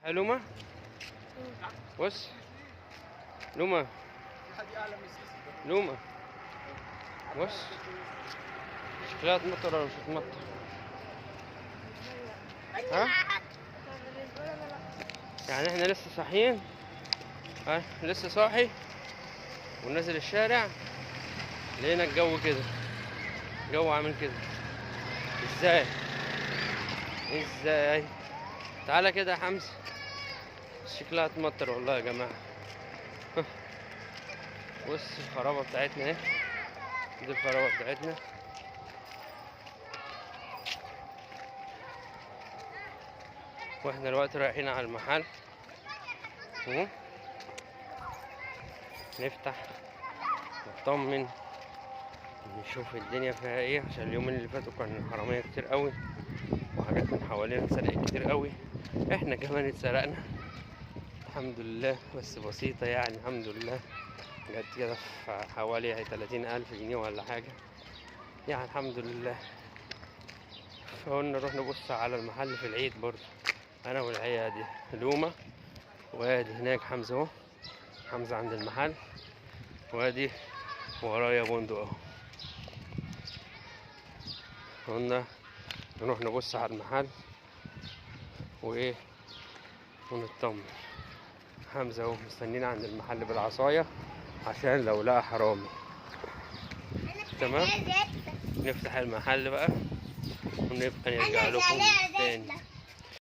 يا لوما بص. لوما لوما بص، شكلها تمطر ولا مش هتمطر؟ ها؟ يعني احنا لسه صاحيين، ها لسه صاحي ونازل الشارع لقينا الجو كده، الجو عامل كده. ازاي؟ تعالى كده يا حمزة، شكلها تمطر والله يا جماعة. بص الخرابة بتاعتنا اهي، دي الخرابة بتاعتنا. واحنا دلوقتي رايحين على المحل نفتح نطمن نشوف الدنيا فيها ايه، عشان اليومين اللي فاتوا كان حرامية كتير قوي وحاجات من حوالينا اتسرقت كتير قوي. احنا كمان اتسرقنا الحمد لله، بس بسيطة يعني الحمد لله، جت كده في حوالي 30,000 جنيه ولا حاجة يعني الحمد لله. فقلنا نروح نبص على المحل في العيد برضه انا والعيال دي لومة، وادي هناك حمزة اهو، حمزة عند المحل، وادي ورايا بندق اهو. قلنا نروح نبص على المحل وايه ونطمن. حمزة اهو مستنينا عند المحل بالعصاية عشان لو لقى حرامي. تمام، نفتح المحل بقى ونبقى نرجع لكم تاني.